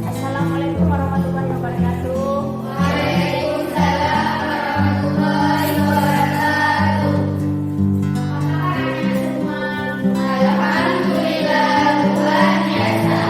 Assalamualaikum warahmatullahi wabarakatuh. Waalaikumsalam warahmatullahi wabarakatuh. Alhamdulillah luar biasa.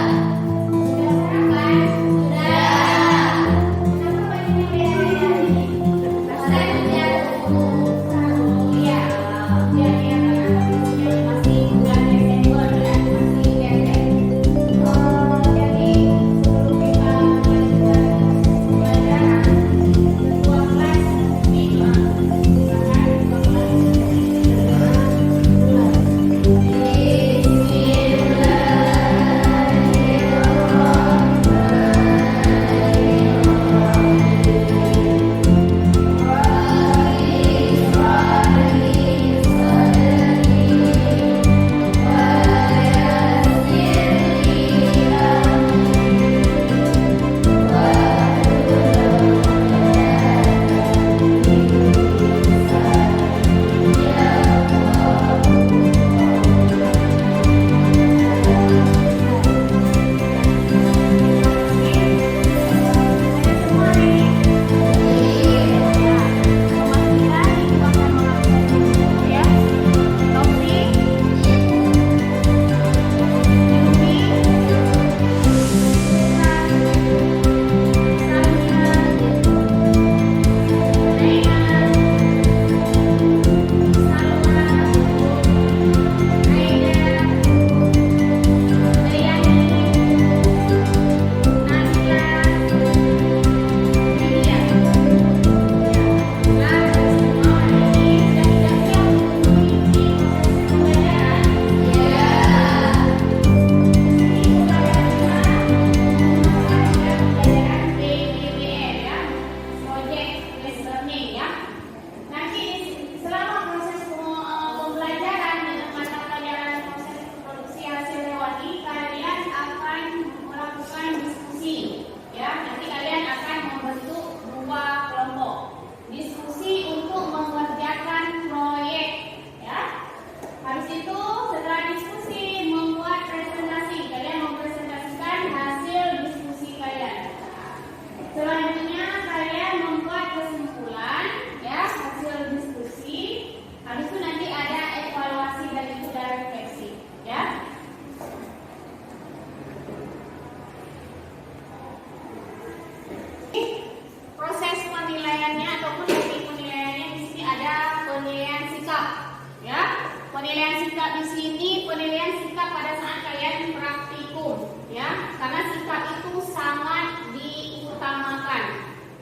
Penilaian sikap di sini penilaian sikap pada saat kalian praktikum, ya. Karena sikap itu sangat diutamakan,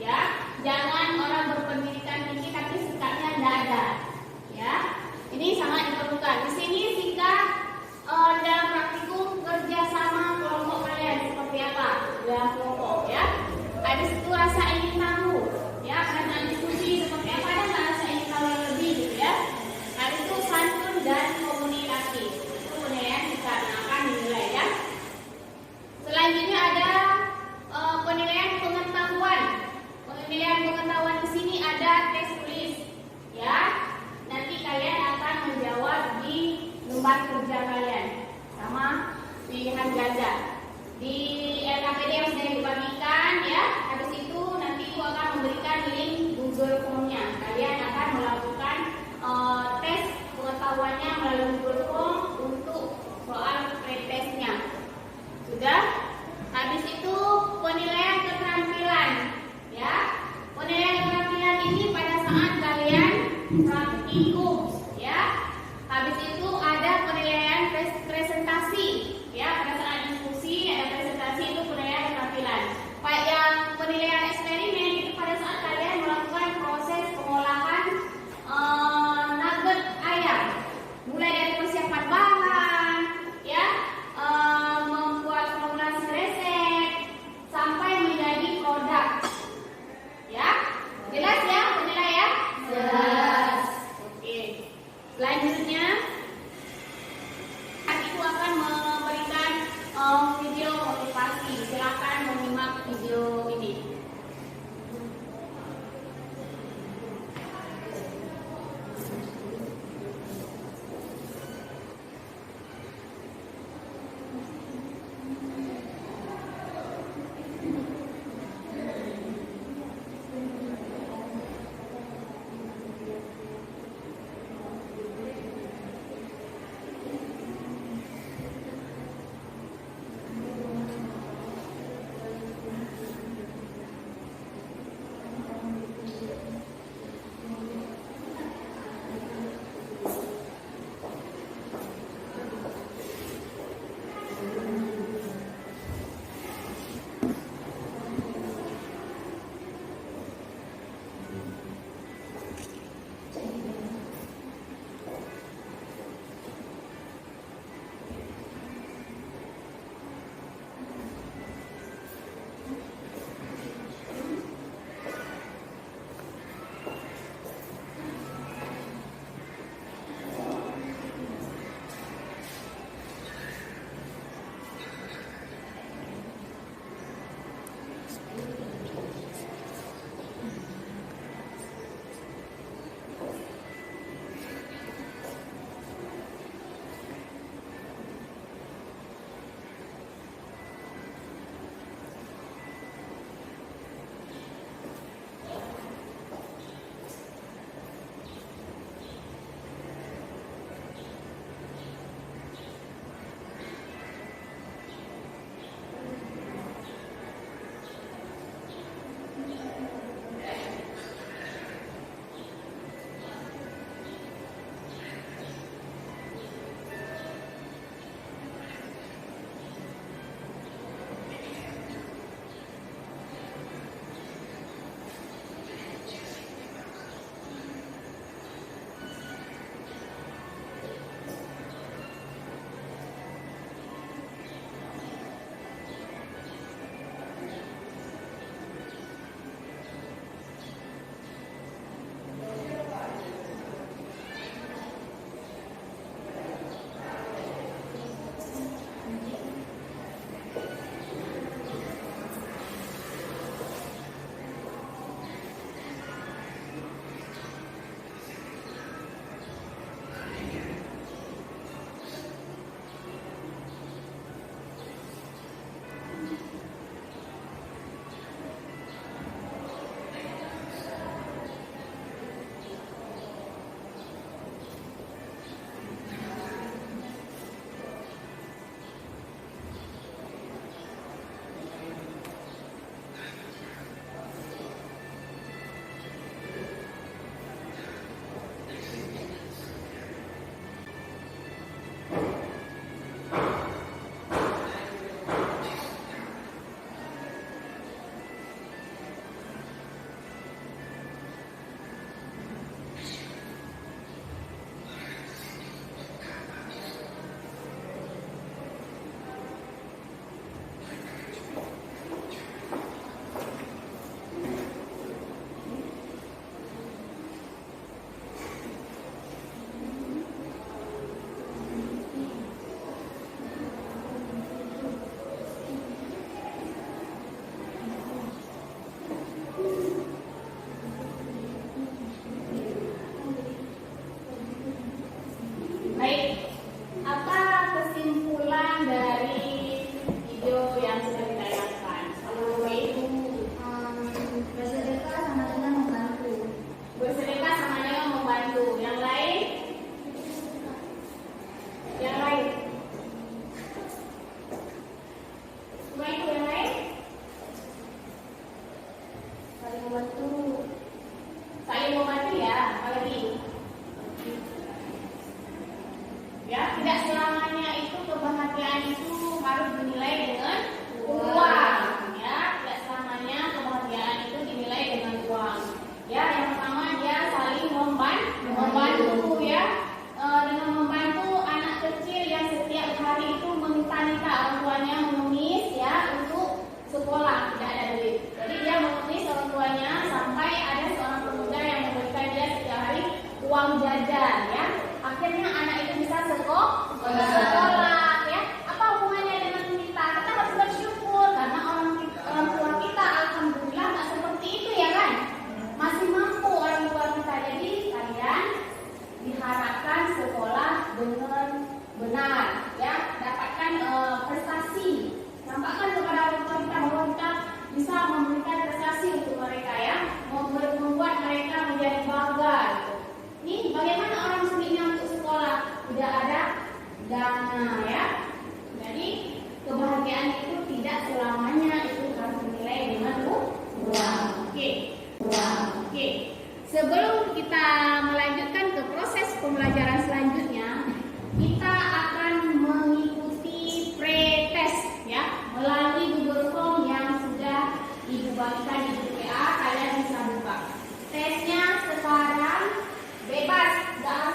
ya. Jangan orang berpendidikan tinggi tapi sikapnya tidak ada, ya. Ini sangat diperlukan. Di sini sikap dalam praktikum kerjasama kelompok kalian seperti apa? Dalam kelompok, ya. Habis itu rasa ingin tahu, ya. Karena diskusi seperti apa dan rasa ingin tahu yang lebih, gitu ya. Habis itu santun dan komunikasi. Itu penilaian sikap yang akan dinilai, ya. Selanjutnya ada penilaian pengetahuan. Penilaian pengetahuan di sini ada tes tulis, ya. Nanti kalian akan menjawab di lembar kerja kalian sama pilihan ganda. Di LKPD yang sudah dibagikan, ya. Habis itu nanti Ibu akan memberikan link Google Form-nya. Kalian akan melakukan tes pengetahuannya melalui Google Form untuk soal pretestnya. Sudah? Habis itu penilaian keterampilan, ya. Penilaian keterampilan ini pada saat kalian praktikum, ya. Habis itu ada penilaian presentasi, ya. Pada saat diskusi ada presentasi, itu penilaian keterampilan. Yang penilaian eksperimen itu pada saat kalian melakukan proses pengolahan nugget ayam, mulai dari persiapan bahan, ya, membuat formulasi resep sampai menjadi produk, ya. Jelas ya penilaian ya? Jelas. Oke. Selanjutnya aku akan memberikan video motivasi. Silakan menyimak video ini. Baik, apa kesimpulan dari video yang sudah ditayangkan? Kalau baik, Bersedekah sama dengan membantu. bersedekah sama dengan membantu. Yang lain? Yang lain? Cuma itu yang lain? Saling membantu. Saling membantu ya, apalagi? Ya, tidak selamanya itu kebahagiaan itu harus dinilai dengan uang. Ya, tidak selamanya kebahagiaan itu dinilai dengan uang. Ya, yang pertama dia saling membantu ya. Dengan membantu anak kecil yang setiap hari itu meminta-minta orang tuanya mengemis ya untuk sekolah, tidak ada duit. Jadi dia mengemis orang tuanya sampai ada seorang pemuda yang memberikan dia setiap hari uang jajan ya. Akhirnya anak itu bisa sekolah ya. Apa hubungannya dengan kita? Kita harus bersyukur karena orang tua kita alhamdulillah nggak seperti itu ya kan. Masih mampu orang tua kita. Jadi kalian diharapkan sekolah dengan benar ya, dapatkan prestasi. Nampakkan kepada orang tua kita bahwa kita bisa memberikan prestasi untuk mereka ya, membuat mereka menjadi bangga gitu. Ini bagaimana orang sulitnya untuk sekolah, tidak ada dana ya. Jadi kebahagiaan itu tidak selamanya itu harus dinilai dengan uang. Oke. Sebelum kita melanjutkan ke proses pembelajaran selanjutnya, kita akan mengikuti pre-test ya melalui Google Form yang sudah Ibu bagikan di grup WA. Kalian bisa buka. Tesnya sekarang bebas, nggak harus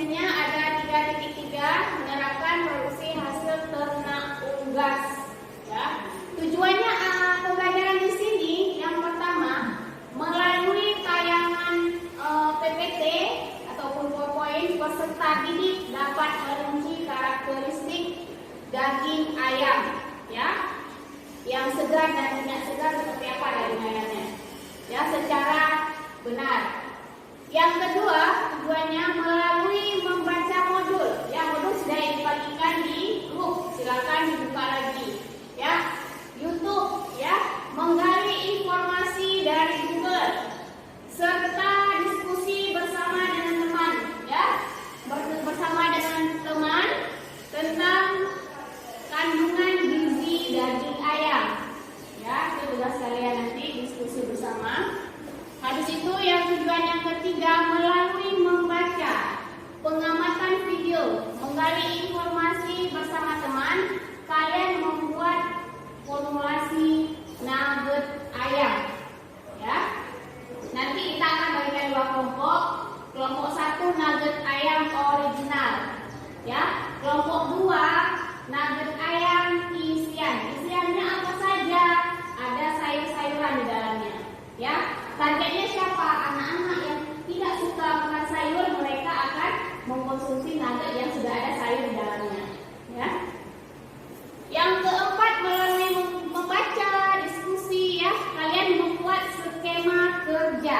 Hasilnya ada 3.3 menerapkan produksi hasil ternak unggas. Ya. Tujuannya pembelajaran di sini yang pertama melalui tayangan PPT ataupun PowerPoint peserta didik dapat merinci karakteristik daging ayam, ya, yang segar dan tidak segar seperti apa daging ayamnya, ya, secara benar. Yang kedua, tujuannya melalui membaca modul. Ya, modul sudah dibagikan di grup, silakan dibuka lagi. Ya, YouTube, ya, menggali informasi dari Google, serta diskusi bersama dengan teman, ya, bersama dengan teman tentang kandungan gizi daging ayam. Ya, itu tugas kalian nanti diskusi bersama. Habis itu yang tujuan yang ketiga melalui membaca, pengamatan video, menggali informasi bersama teman, kalian membuat formulasi nugget ayam. Ya. Nanti kita akan bagikan dua kelompok. Kelompok 1 nugget ayam original. Ya. Kelompok 2 nugget ayam isian. Isiannya apa saja? Ada sayur-sayuran di dalamnya. Ya. Targetnya siapa? Anak-anak yang tidak suka makan sayur, mereka akan mengkonsumsi nugget yang sudah ada sayur di dalamnya. Ya. Yang keempat melalui membaca, diskusi, ya, kalian membuat skema kerja.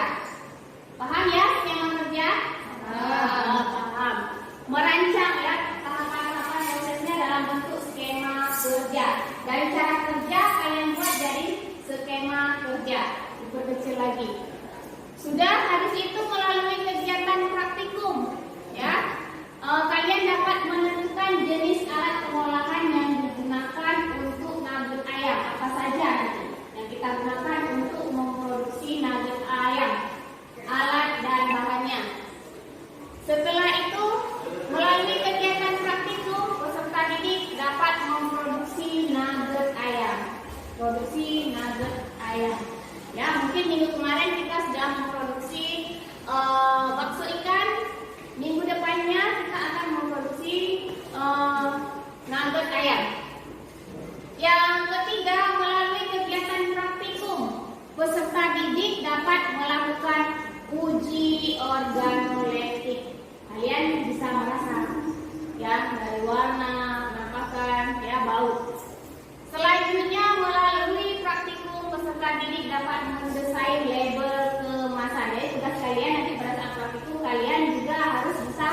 Paham ya skema kerja? Paham. Merancang, ya, tahapan-tahapan prosesnya dalam bentuk skema kerja. Dari cara kerja kalian buat jadi skema kerja. Diperkecil lagi. Sudah, habis itu melalui kegiatan praktikum, ya, kalian dapat menentukan jenis alat pengolahan yang digunakan untuk nugget ayam, apa saja nanti yang kita gunakan untuk memproduksi nugget ayam, alat dan bahannya. Setelah itu melalui kegiatan praktikum, peserta didik dapat memproduksi nugget ayam, produksi nugget ayam. Ya, mungkin minggu kemarin kita sudah memproduksi bakso ikan. Minggu depannya kita akan memproduksi nugget ayam. Yang ketiga, melalui kegiatan praktikum, peserta didik dapat melakukan uji organoleptik. Kalian bisa merasa, ya, dari warna, penampakan, ya, bau. Selanjutnya melalui praktikum, peserta didik dapat mendesain label kemasan. Jadi tugas kalian nanti pada saat praktikum kalian juga harus bisa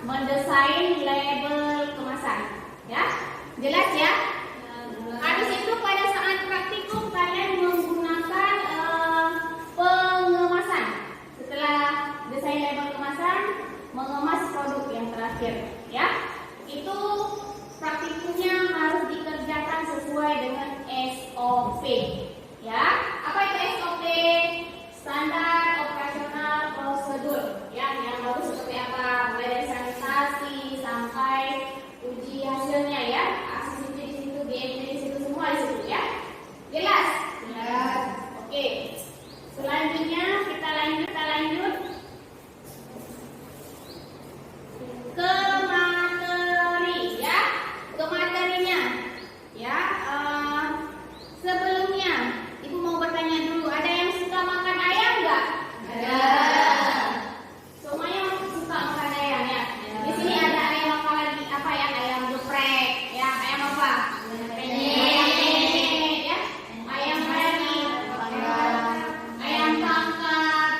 mendesain label kemasan. Ya, jelas ya? Habis itu pada saat praktikum kalian menggunakan pengemasan. Setelah desain label kemasan, mengemas produk yang terakhir. Ya, itu praktikumnya harus dikerjakan sesuai dengan SOP. Ya, apa itu SOP? Standar operasional prosedur. Ya, yang bagus seperti apa? Mulai dari sanitasi sampai uji hasilnya, ya. Asis uji di situ, BMT di situ, semua di situ, ya. Jelas? Jelas. Oke. Selanjutnya kita lanjut ke materi, ya. Ke materinya, ya. Sebelumnya Ibu mau bertanya dulu, ada yang suka makan ayam nggak? Ada. Semuanya suka makan ayam, ya. Di sini ada ayam apa lagi? Apa ya? Ayam geprek, ya. Ayam apa? Penyet, ya. Ayam lagi. Ayam tangkap.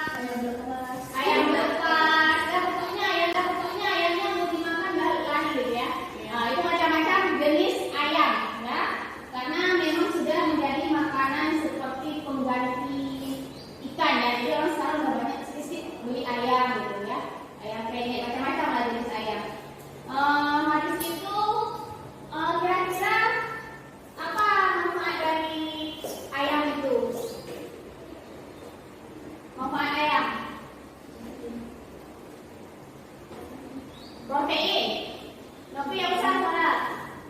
Ayam lepas. Ya, pokoknya ayamnya mau dimakan lari, gitu ya. Nah, itu macam-macam jenis ayam, ya. Karena memang sudah menjadi makanan seperti pengganti ikan, ya. Jadi orang sekarang udah banyak sedikit beli ayam, gitu ya. Ayam penyet, macam-macam lah jenis ayam. Habis itu kira-kira apa manfaat dari ayam itu? Manfaat ayam? Protein. Tapi yang besar mana?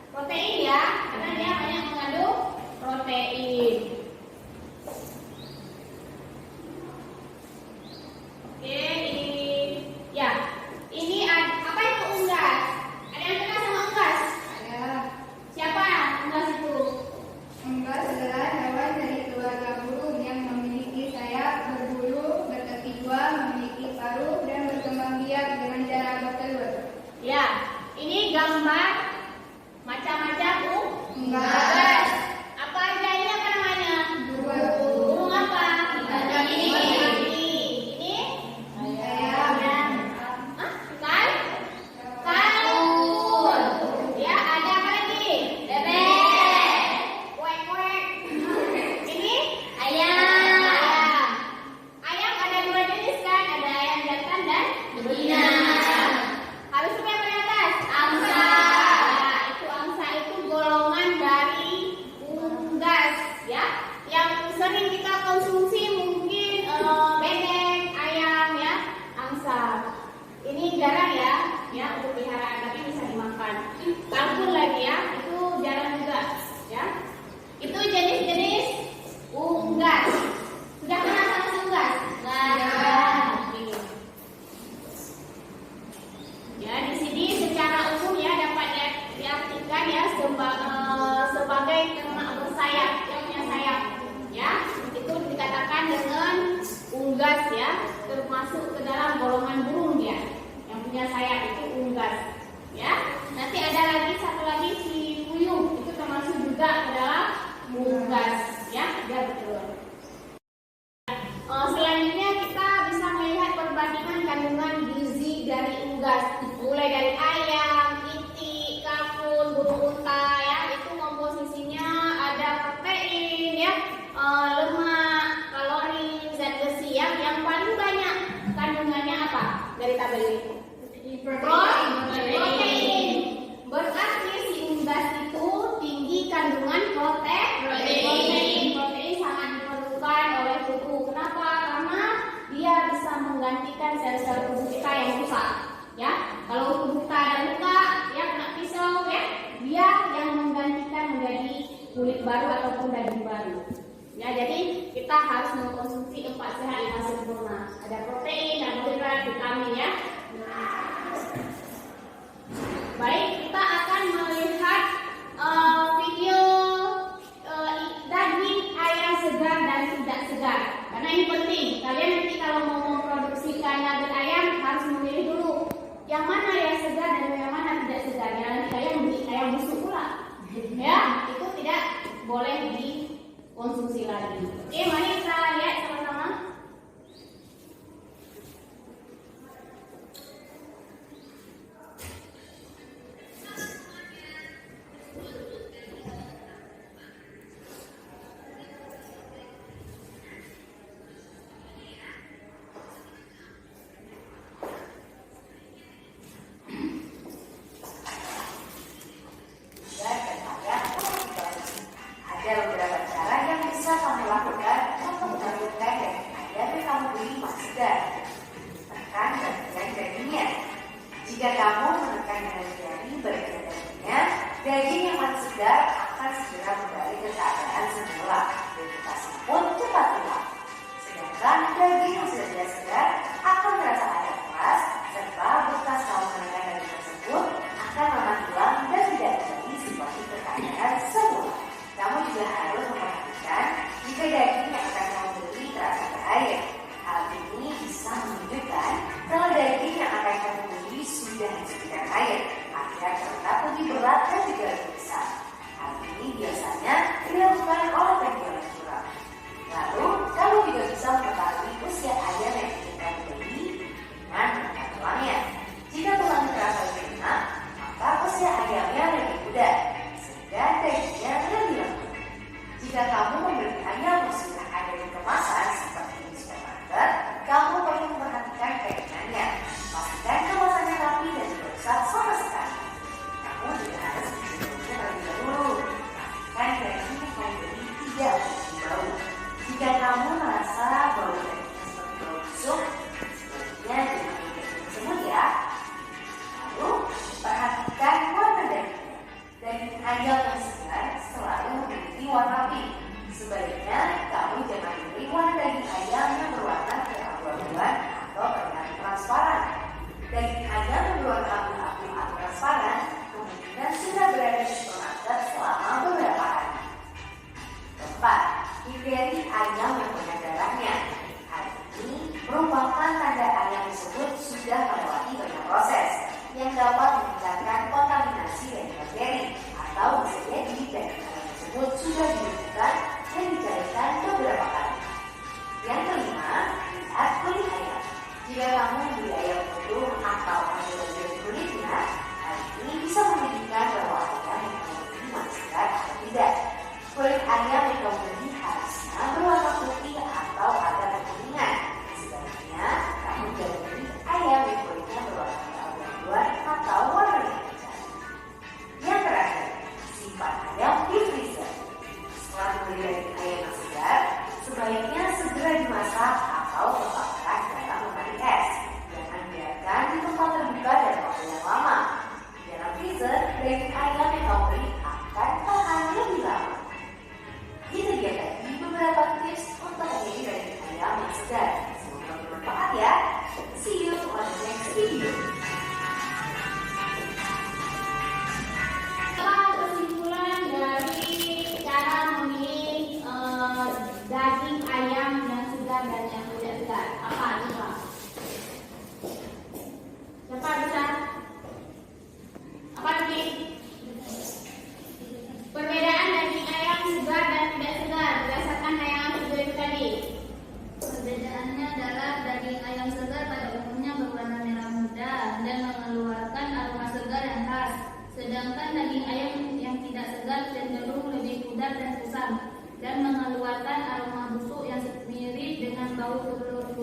Protein, ya, karena dia banyak mengandung protein. Oke, ini, ya, ini apa itu Ya, ini gambar macam-macam unggas. Apa aja ini, apa namanya? Burung apa? Ini ayam. Hah? Kalkun. Ya, ada apa lagi? Bebek. Kuek-kuek. Ini ayam. Ayam ada dua jenis kan? Ada ayam jantan dan betina. Habis itu yang paling atas, angsa. Nah, itu angsa itu golongan dari unggas, ya. Yang sering kita konsumsi mungkin bebek, ayam, ya, angsa. Ini jarang ya untuk peliharaan, tapi bisa dimakan. Kalkun lagi ya, itu jarang juga, ya. Itu jenis-jenis unggas. Sudah kenal sama si unggas? Ini. Ya, di sini secara umum ya dapat diartikan ya sebagai ternak bersayap yang punya sayap. Ya, itu dikatakan dengan unggas ya, termasuk ke dalam golongan burung ya. Yang punya sayap itu unggas. Ya, nanti ada lagi satu lagi si puyuh, itu termasuk juga ke dalam unggas. Ya, betul. Selanjutnya kita bisa melihat perbandingan kandungan gizi dari unggas, mulai dari ayam, itik, kalkun, burung unta ya, itu komposisinya ada protein ya, lemak, kalori, zat besi ya. Yang paling banyak kandungannya apa dari tabel ini? Protein. Berarti si unggas itu tinggi kandungan protein. Protein sangat diperlukan oleh tubuh. Kenapa? Karena dia bisa menggantikan sel-sel tubuh kita yang rusak. Ya, kalau tubuh kita ada luka, ya kena pisau, ya, dia yang menggantikan menjadi kulit baru ataupun daging baru. Ya, jadi kita harus mengkonsumsi 4 sehat 5 sempurna. Ada protein, karbohidrat, vitamin ya. Baik, kita akan melihat video daging ayam segar dan tidak segar. Karena ini penting. Kalian nanti kalau mau memproduksikan nugget ayam harus memilih dulu yang mana yang segar dan yang mana tidak segar. Ya, nanti kalian beli ayam busuk pula. Ya, itu tidak boleh dikonsumsi lagi. Oke, mari kita lihat sama-sama. Ada beberapa cara yang bisa kamu lakukan untuk mendapatkan daging ayam yang kamu beli masih segar. Tekan bagian dagingnya. Jika kamu menekan dengan jari bagian dagingnya, daging yang masih segar akan segera kembali ke keadaan semula. Vegetasi pun cepat hilang. Sedangkan daging yang sudah tidak segar akan terasa ada keras, serta bekas kamu menekan daging tersebut akan lama hilang dan tidak kembali seperti ke keadaan semula. Kamu juga harus memperhatikan jika daging yang akan kamu beli terasa berbahaya. Hal ini bisa menunjukkan kalau daging yang akan kamu beli sudah disucikan air agar tetap lebih berat dan juga lebih besar. Hal ini biasanya dilakukan oleh penjual curang. Lalu, kamu juga bisa mengetahui usia ayam yang ingin kamu beli dengan melihat tulangnya. Jika tulangnya terasa lebih lunak, maka usia ayamnya lebih muda, sehingga dagingnya lebih lembut. Jika kamu membeli ayam yang sudah ada di kemasan seperti di supermarket, kamu perlu memperhatikan packagingnya. Pastikan kemasannya rapi dan tidak rusak sama sekali.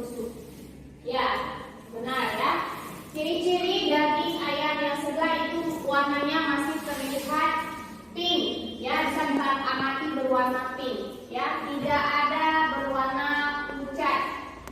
bertusuk. Ya, benar ya. Ciri-ciri daging ayam yang segar itu warnanya masih terlihat pink, ya, bisa kita amati berwarna pink, ya, tidak ada berwarna pucat,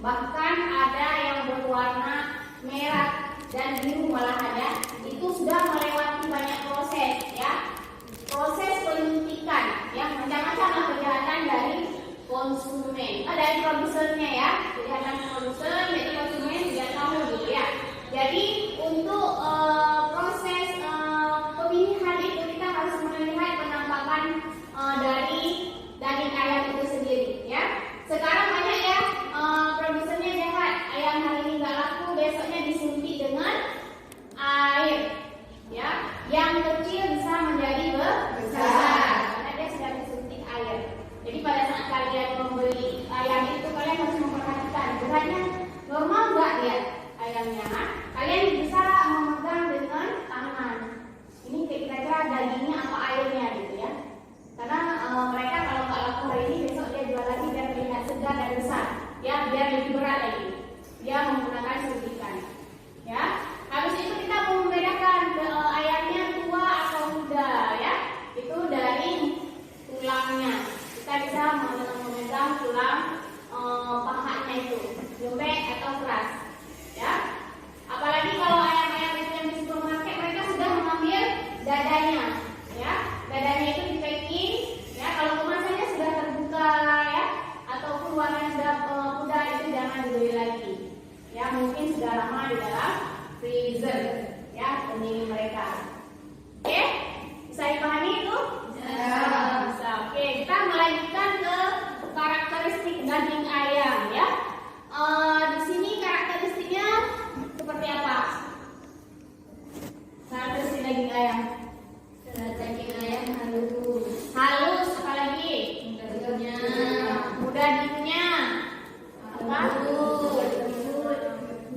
bahkan ada yang berwarna merah dan biru malah ada. Itu sudah melewati banyak proses, ya, proses penyuntikan, yang macam-macam lah kejahatan dari konsumen, dari produsernya ya, kejahatan produser, jadi konsumen tidak tahu gitu ya. Jadi untuk proses pemilihan itu kita harus melihat penampakan dari daging ayam itu sendiri ya. Sekarang banyak ya produsernya jahat, ayam hari ini nggak laku, besoknya disuntik dengan air ya. Yang kecil bisa menjadi besar karena dia sudah disuntik air. Jadi pada saat kalian membeli ayam itu kalian harus memperhatikan beratnya normal nggak ya ayamnya. Kalian bisa memegang dengan tangan. Ini kira-kira dagingnya apa airnya gitu ya. Karena mereka kalau nggak laku hari ini besok dia jual lagi biar terlihat segar dan besar. Ya biar lebih berat lagi. Dia menggunakan suntikan. Ya. Habis itu kita mau membedakan ayamnya tua atau muda ya. Itu dari tulangnya. Kita bisa memegang tulang pahanya itu, lembek atau keras. Ya. Apalagi kalau ayam-ayam itu yang di supermarket mereka sudah mengambil dadanya, ya. Dadanya itu di packing, ya. Kalau kemasannya sudah terbuka, ya, ataupun warnanya sudah pudar itu jangan dibeli lagi, ya. Mungkin sudah lama di dalam freezer, ya, pendingin mereka. Oke, bisa dipahami itu? Bisa. Oke, kita melanjutkan ke karakteristik daging ayam, ya. Di sini karakteristiknya seperti apa? Karakteristik daging ayam. Daging ayam halus. Halus, apalagi? Dagingnya Mudah dikunyah. Apa? lembut.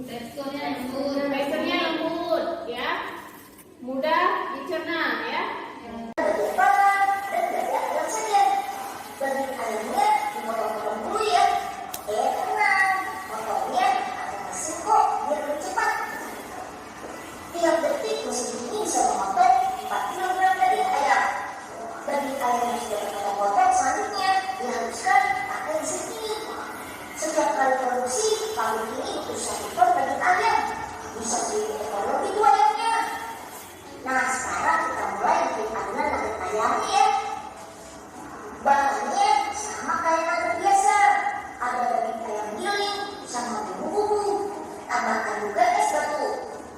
Teksturnya lembut. Teksturnya lembut, ya. Mudah dicerna, ya. Daging ayamnya dipotong-potong dulu ya. Tenang, potongnya ada mesin kok biar lebih cepat. Tiap detik mesin ini bisa memotong 4 kg daging ayam. Daging ayam yang sudah terpotong-potong selanjutnya dihaluskan pakai mesin ini. Setiap kali produksi, pabrik ini butuh 1 ton daging ayam. Bisa 1.000 ekor lebih tuh ayamnya. Nah, sekarang kita mulai bikin adonan daging ayamnya ya. Bahannya sama kayak nugget biasa. Ada daging ayam giling sama bumbu-bumbu. Tambahkan juga es batu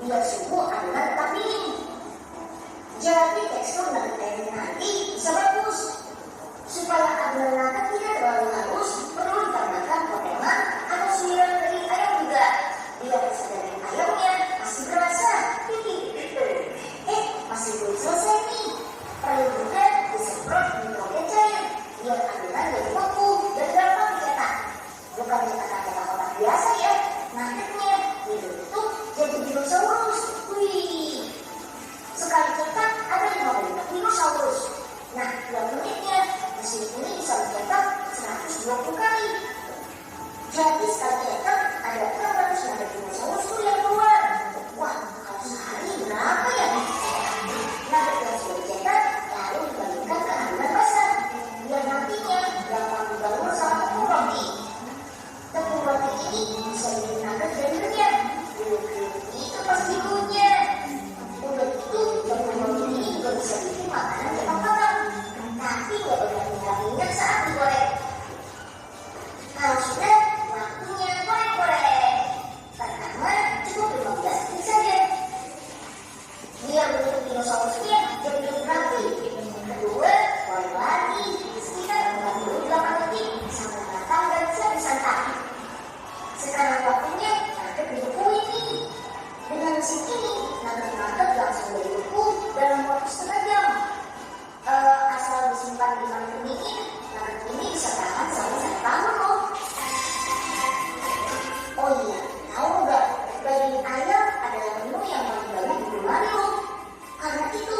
biar suhu adonan tetap dingin. Jadi tekstur nugget ayamnya nanti bisa bagus. Supaya adonan nugget tidak terlalu halus, perlu ditambahkan potongan atau suiran daging ayam juga. Biar rasa daging ayamnya masih berasa. Masih belum selesai nih. Perlu juga disemprot nitrogen cair biar adonan lebih beku dan gampang dicetak. Bukan dicetak kotak-kotak biasa ya. Nuggetnya dibentuk jadi dinosaurus. Wih. Sekali cetak ada 5 bentuk dinosaurus. Nah, 2 menitnya mesin ini bisa mencetak 120 kali. Jadi sekali cetak ada 600 nugget dinosaurus tuh yang keluar. Wah, kalau sehari berapa ya? Nugget yang sudah dicetak lalu dibagikan ke adonan basah. Biar nantinya gampang dibangun sama tepung roti. Tepung roti ini bisa bikin nugget jadi renyah. Itu pasti dulunya. Udah itu tepung roti ini juga bisa bikin makanan cepat-cepat. Tapi nggak banyak minyak saat digoreng. Kalau sudah, waktunya goreng-goreng. Pertama, cukup 15 detik saja. Biar bentuk dinosaurusnya jadi lebih rapi. Kedua, goreng lagi sekitar 48 detik sampai matang dan siap disantap. Sekarang waktunya nugget dibeku ini. Dengan mesin ini, nugget langsung dibeku dalam waktu setengah jam. Asal disimpan di dalam pendingin, nugget ini bisa tahan sampai 1 tahun loh. Oh iya, tahu nggak? Daging ayam adalah menu yang paling baru di bulan loh. Karena itu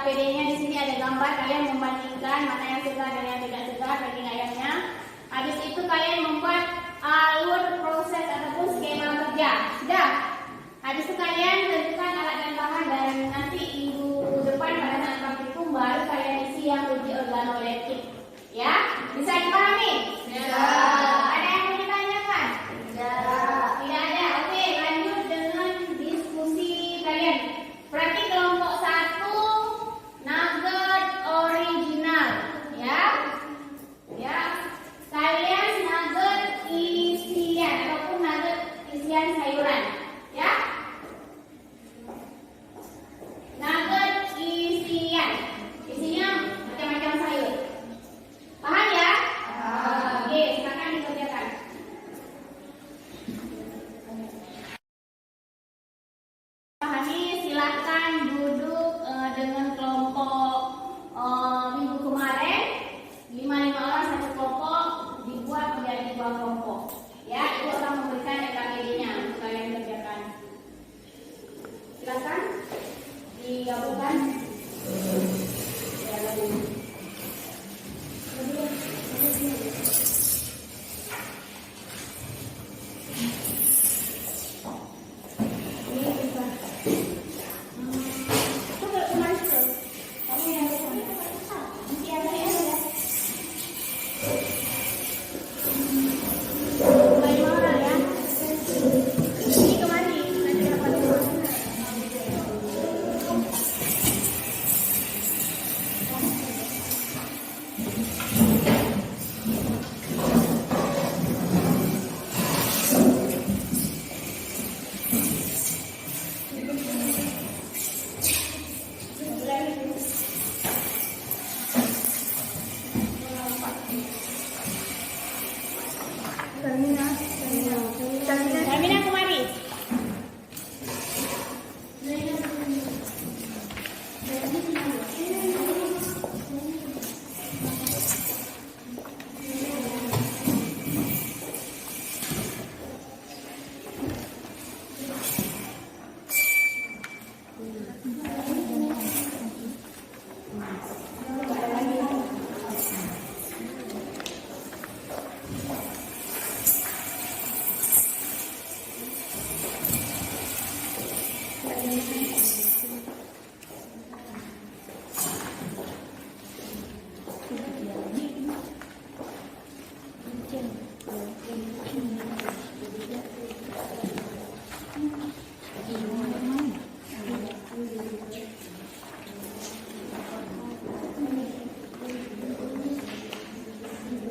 KPD-nya di sini ada gambar, kalian membandingkan mana yang segar dan yang tidak segar daging ayamnya. Habis itu kalian membuat alur proses ataupun skema kerja. Sudah. Habis itu kalian tentukan alat dan bahan dan nanti minggu depan pada saat praktikum baru kalian isi yang uji organoleptik. Ya, bisa dipahami? Ya. Ada yang mau ditanyakan? Tidak. Tidak ada. Oke, lanjut dengan diskusi kalian. Berarti kelompok 1 nugget original, ya. Ya. Kalian nugget isian ataupun nugget isian sayuran, ya. Nugget isian. Isinya macam-macam sayur. Paham ya? Oke, silakan dikerjakan. Pahami, silakan duduk dengan kelompok minggu kemarin 5 orang satu kelompok dibuat menjadi 2 kelompok. Ya, itu akan memberikan KPD-nya untuk kalian kerjakan. Silakan digabungkan. Ya, lalu. Termina kemari.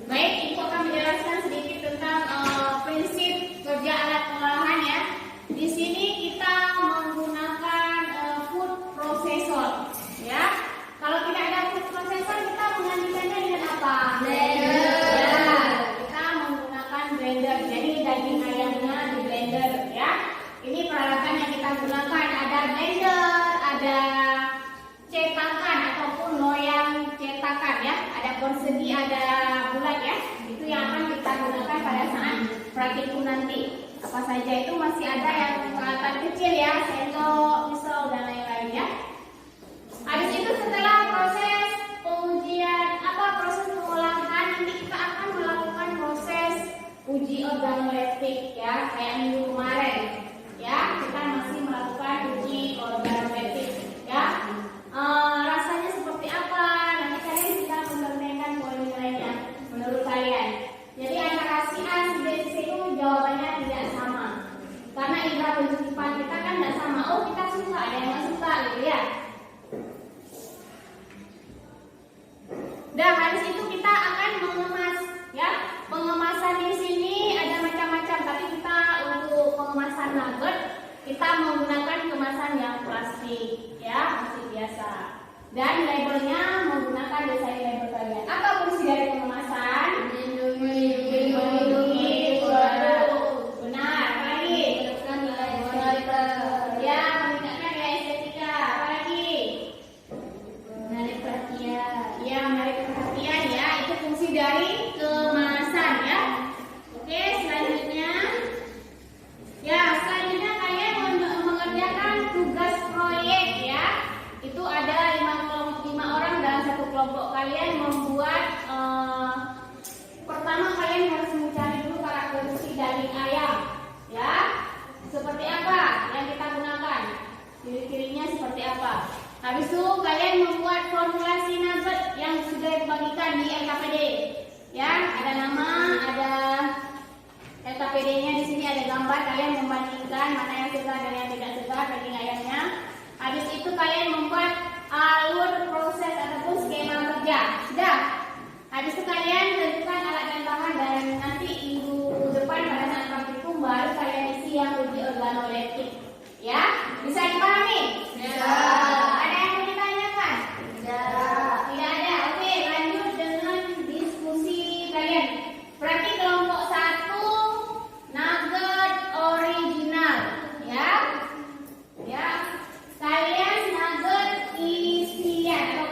Baik, Ibu akan menjelaskan sedikit tentang prinsip kerja alat pengolahan ya. Di sini kita menggunakan food processor, ya. Kalau tidak ada food processor, kita menggantikannya dengan apa? Blender. Ya, kita menggunakan blender. Jadi daging ayamnya di blender, ya. Ini peralatan yang kita gunakan. Ada blender, ada cetakan ataupun loyang cetakan ya. Ada persegi, ada bulat ya. Itu yang akan kita gunakan pada saat praktikum nanti. Apa saja itu masih ada yang peralatan kecil ya, sendok, pisau dan lain-lain ya. Habis itu setelah proses pengujian proses pengolahan, nanti kita akan melakukan proses uji organoleptik ya, kayak minggu kemarin ya. Kita masih melakukan uji organoleptik ya. Rasanya seperti apa? Nanti kalian bisa menyampaikan poin-poinnya menurut kalian. Jadi antara si A, si B, si C itu jawabannya tidak sama. Karena indera penciuman kita kan tidak sama. Oh, kita suka, ada yang nggak suka gitu ya. Dan habis itu kita akan mengemas ya. Pengemasan di sini ada macam-macam, tapi kita untuk pengemasan nugget kita menggunakan kemasan yang plastik ya, plastik biasa. Dan labelnya menggunakan desain label kalian. Apa fungsi dari pengemasan? Melindungi produk. Benar. Apa lagi? Menentukan nilai kualitas. Ya, meningkatkan nilai estetika. Apa lagi? Menarik perhatian. Ya, menarik perhatian ya. Itu fungsi dari kemasan ya. Oke, selanjutnya. Ya, selanjutnya kalian mengerjakan tugas proyek ya. Itu ada 5 kelompok kelompok kalian membuat pertama kalian harus mencari dulu karakteristik daging ayam, ya. Seperti apa yang kita gunakan, ciri-cirinya seperti apa. Habis itu kalian membuat formulasi nugget yang sudah dibagikan di LKPD, ya. Ada nama, ada LKPD-nya di sini, ada gambar. Kalian membandingkan mana yang segar dan yang tidak segar daging ayamnya. Habis itu kalian membuat alur proses ataupun skema kerja. Sudah. Habis itu kalian tentukan alat dan bahan, dan nanti minggu depan pada saat praktikum baru kalian isi yang uji organoleptik. Ya, bisa dipahami? Bisa. Ada yang mau ditanyakan? Tidak. Tidak ada. Oke, lanjut dengan diskusi kalian. Berarti kelompok 1 nugget original, ya. Ya. Kalian nugget isian atau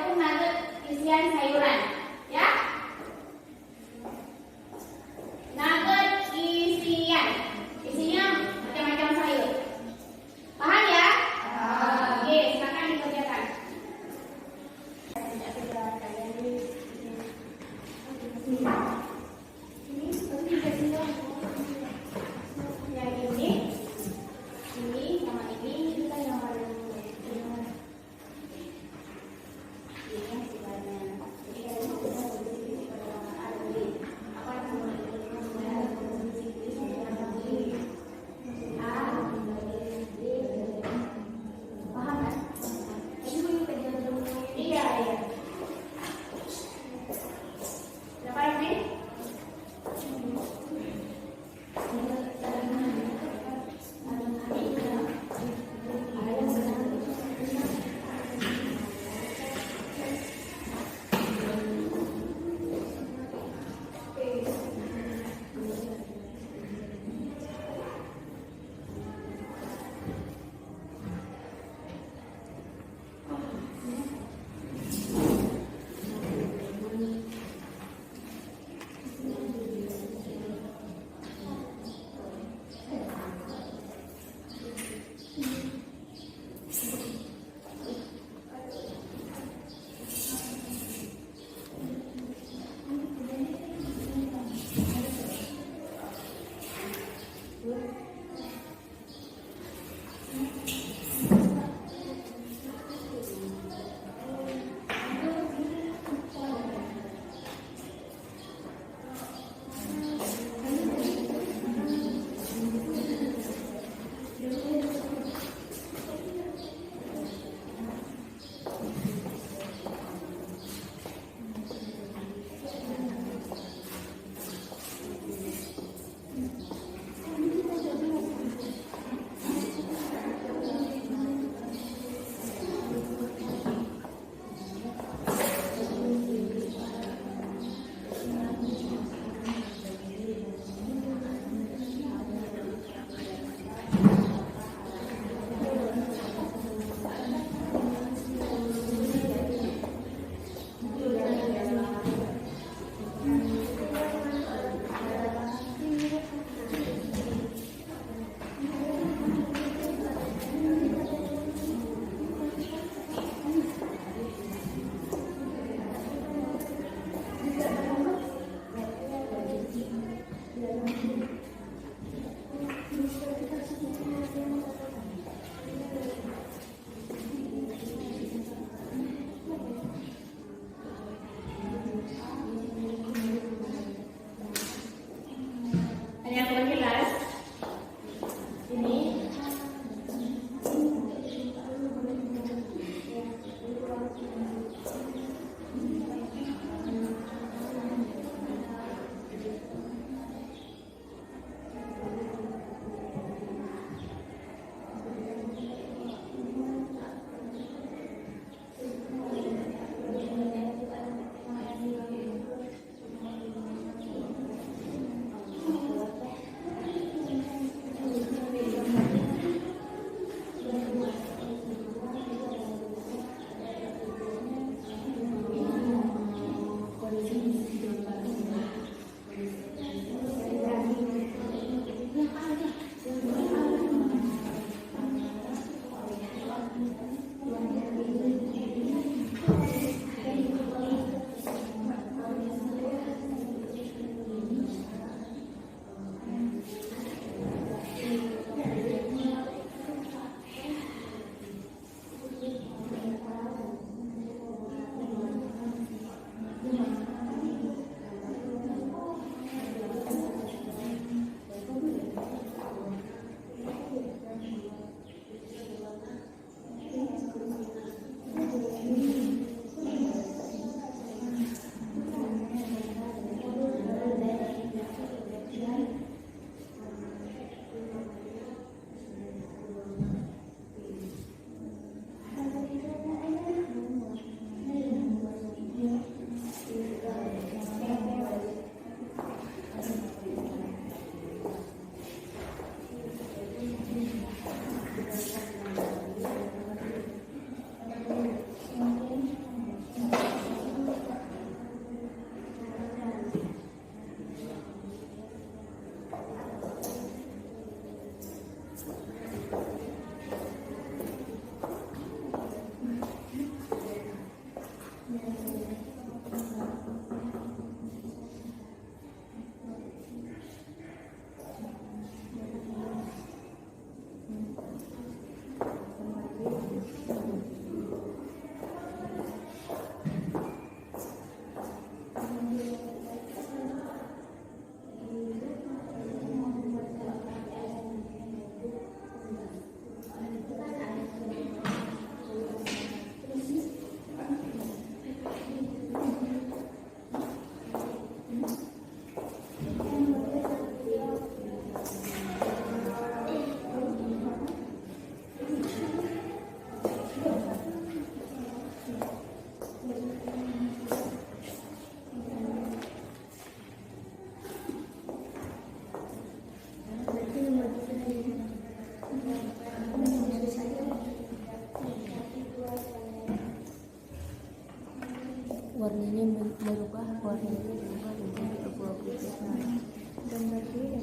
Warnanya berubah menjadi abu-abu hitam. Gambar dia.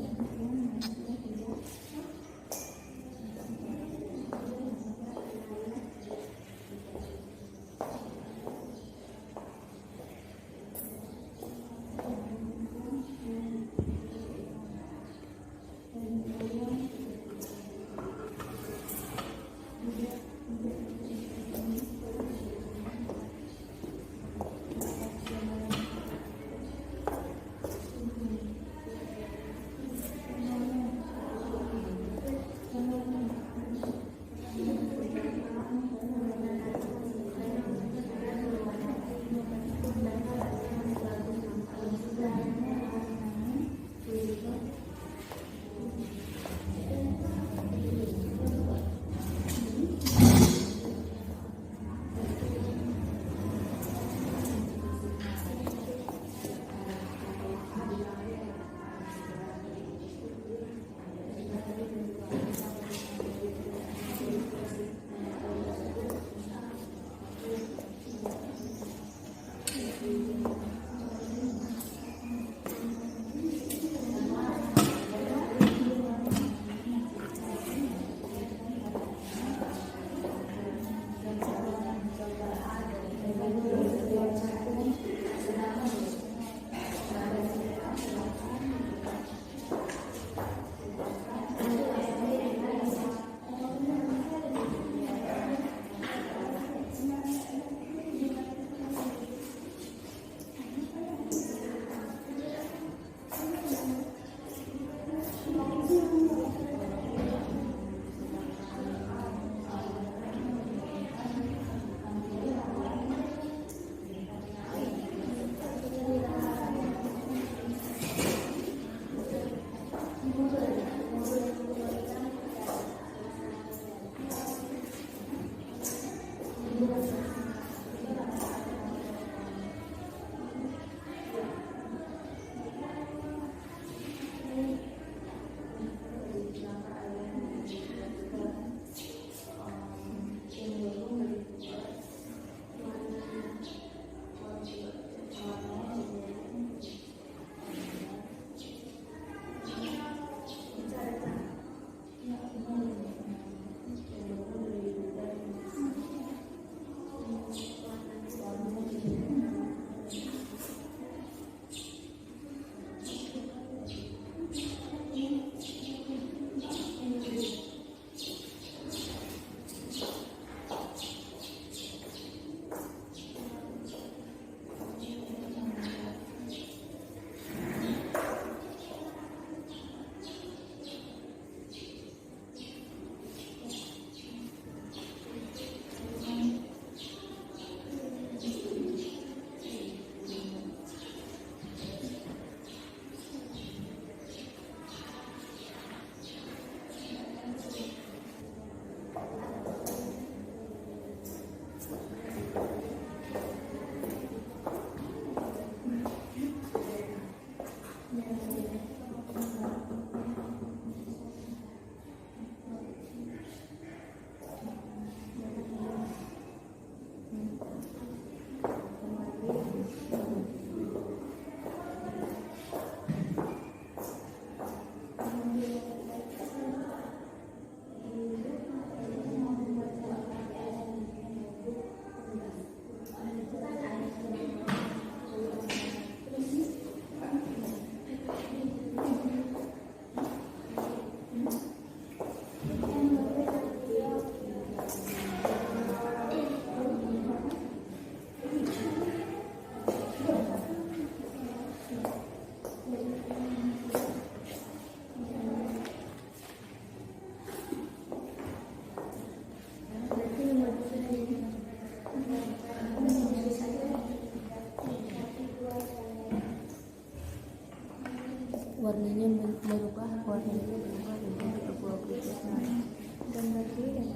warnanya berubah menjadi abu-abu jasmani. Gambar B dan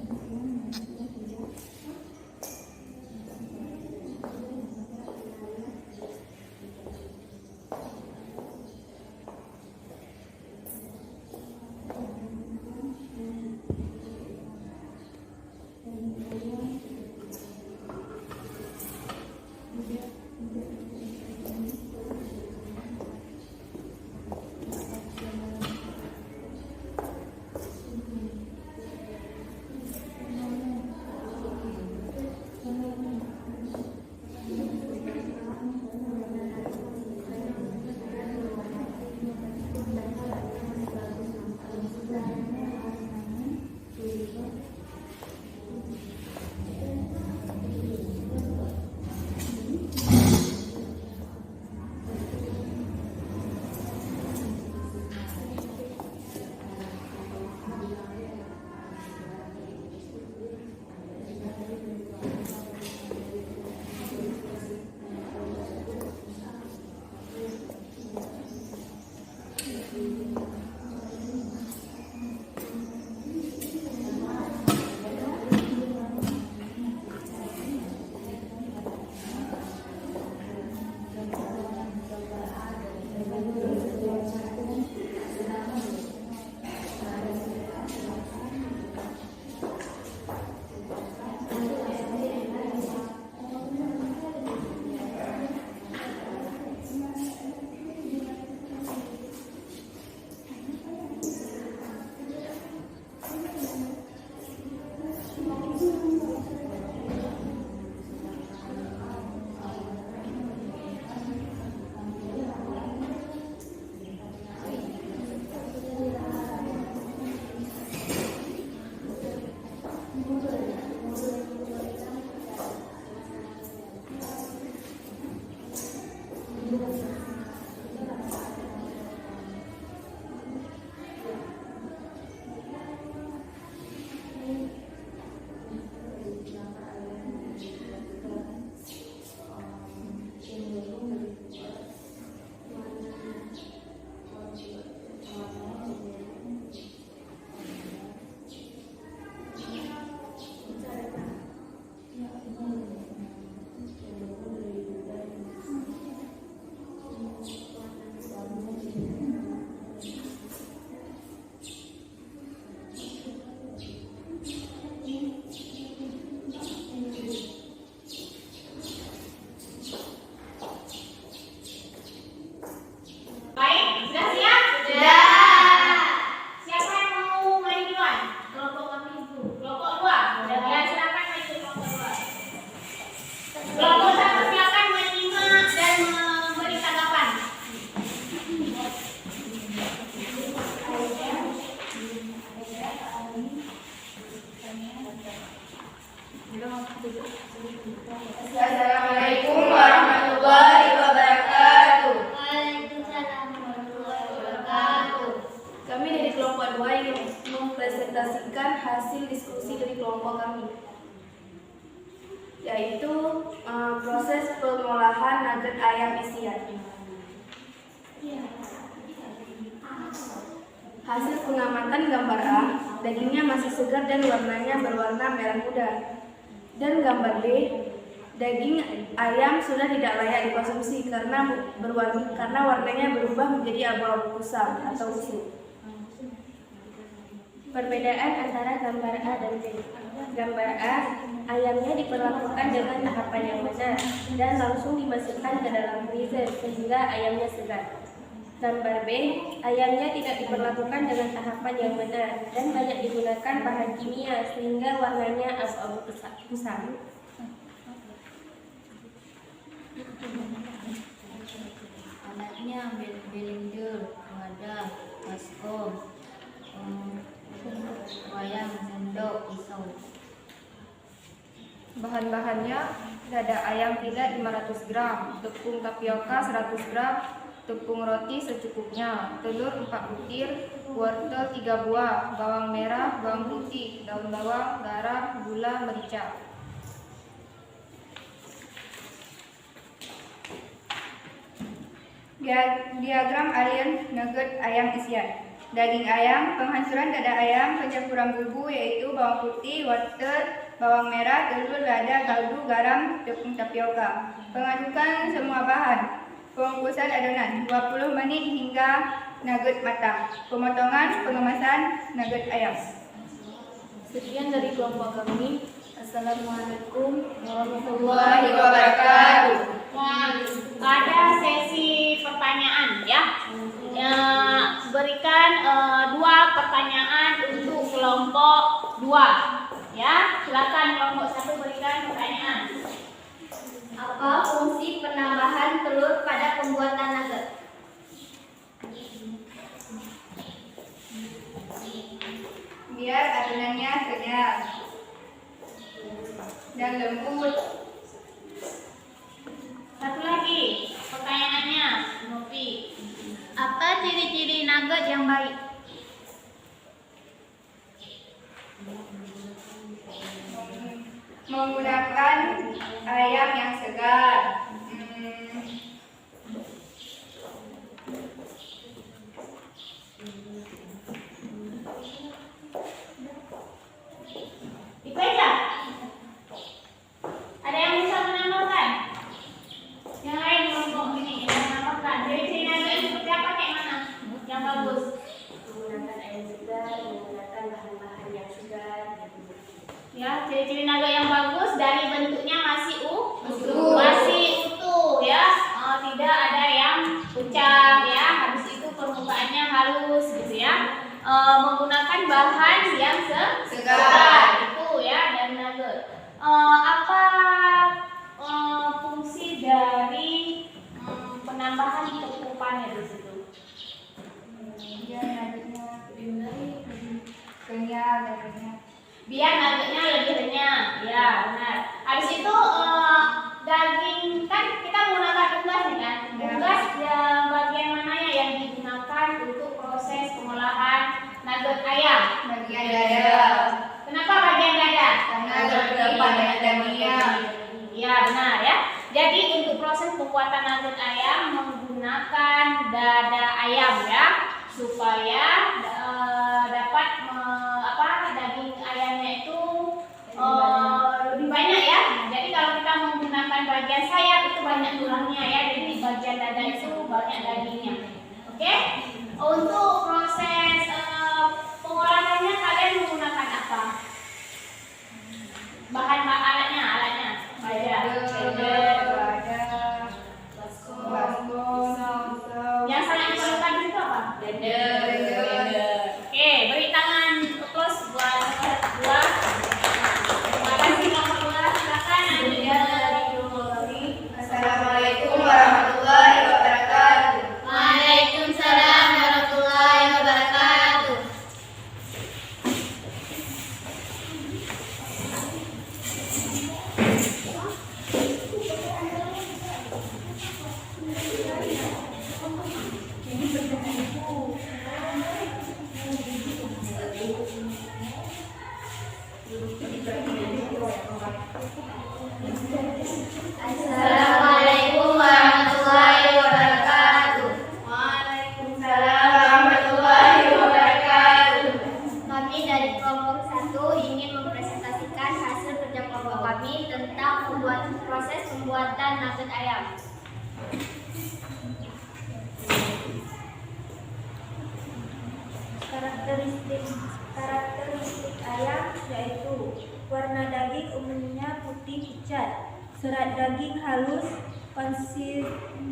Assalamualaikum warahmatullahi wabarakatuh. Waalaikumsalam warahmatullahi wabarakatuh. Kami dari kelompok 2 ingin mempresentasikan hasil diskusi dari kelompok kami, yaitu proses pengolahan nugget ayam isian. Hasil pengamatan gambar A, dagingnya masih segar dan warnanya berwarna merah muda. Dan gambar B, daging ayam sudah tidak layak dikonsumsi karena warnanya berubah menjadi abu-abu kusam atau busuk. Perbedaan antara gambar A dan B. Gambar A, ayamnya diperlakukan dengan tahapan yang benar dan langsung dimasukkan ke dalam freezer sehingga ayamnya segar. Gambar B, ayamnya tidak diperlakukan dengan tahapan yang benar dan banyak digunakan bahan kimia sehingga warnanya abu-abu kusam. Alatnya blender, wadah, baskom, wayang, sendok, pisau. Bahan-bahannya dada ayam filet 500 gram, tepung tapioka 100 gram, tepung roti secukupnya, telur 4 butir, wortel 3 buah, bawang merah, bawang putih, daun bawang, garam, gula, merica. Diagram alien nugget ayam isian. Daging ayam, penghancuran dada ayam, pencampuran bumbu yaitu bawang putih, wortel, bawang merah, telur, lada, kaldu, garam, tepung tapioka. Pengadukan semua bahan. Pengukusan adonan 20 menit hingga nugget matang. Pemotongan pengemasan nugget ayam. Sekian dari kelompok kami. Assalamualaikum Warahmatullahi wabarakatuh. Ada sesi pertanyaan ya. Berikan 2 pertanyaan untuk kelompok 2 ya. Silakan kelompok 1 berikan pertanyaan. Apa fungsi penambahan telur pada pembuatan nugget? Biar adonannya kenyal dan lembut. Satu lagi pertanyaannya, Novi. Apa ciri-ciri nugget yang baik? Menggunakan ayam yang segar. Itu aja. Ada yang bisa menambahkan? Yang lain kelompok ini yang menambahkan. Ciri-ciri nugget seperti apa, kayak mana? Yang bagus. Menggunakan ayam segar, menggunakan bahan-bahan yang segar. Ya, ciri-ciri nugget yang bagus dari bentuknya masih Utuh. masih utuh ya. Tidak ada yang pucat ya. Habis itu permukaannya halus gitu ya. Menggunakan bahan yang segar itu ya, dan nugget. Apa fungsi dari penambahan tepung panen di situ? Biar nuggetnya kenyal dan renyah. Biar nuggetnya lebih renyah, ya benar. Habis itu daging kan kita menggunakan unggas nih kan. Unggas yang bagian mana ya yang digunakan untuk proses pengolahan nugget ayam? Bagian dada. Kenapa bagian dada? Karena terdapat banyak dagingnya. Ya benar ya. Jadi untuk proses pembuatan nugget ayam menggunakan dada ayam ya, supaya dapat daging ayamnya itu lebih banyak ya. Jadi kalau kita menggunakan bagian sayap itu banyak tulangnya ya. Jadi di bagian dada itu banyak dagingnya. Oke? Untuk proses pengolahannya kalian menggunakan apa? Bahan alatnya. Yang sangat diperlukan itu apa? Oke, beri tangan close buat nomor 2. Terima kasih nomor 2. Silakan Anda dari kelompok kami. Assalamualaikum warahmatullahi wabarakatuh. Waalaikumsalam warahmatullahi wabarakatuh. Assalamualaikum warahmatullahi wabarakatuh. Waalaikumsalam warahmatullahi wabarakatuh. Kami dari kelompok 1 ingin mempresentasikan hasil kerja kelompok kami tentang proses pembuatan nugget ayam. Karakteristik ayam yaitu warna daging umumnya putih pucat, serat daging halus,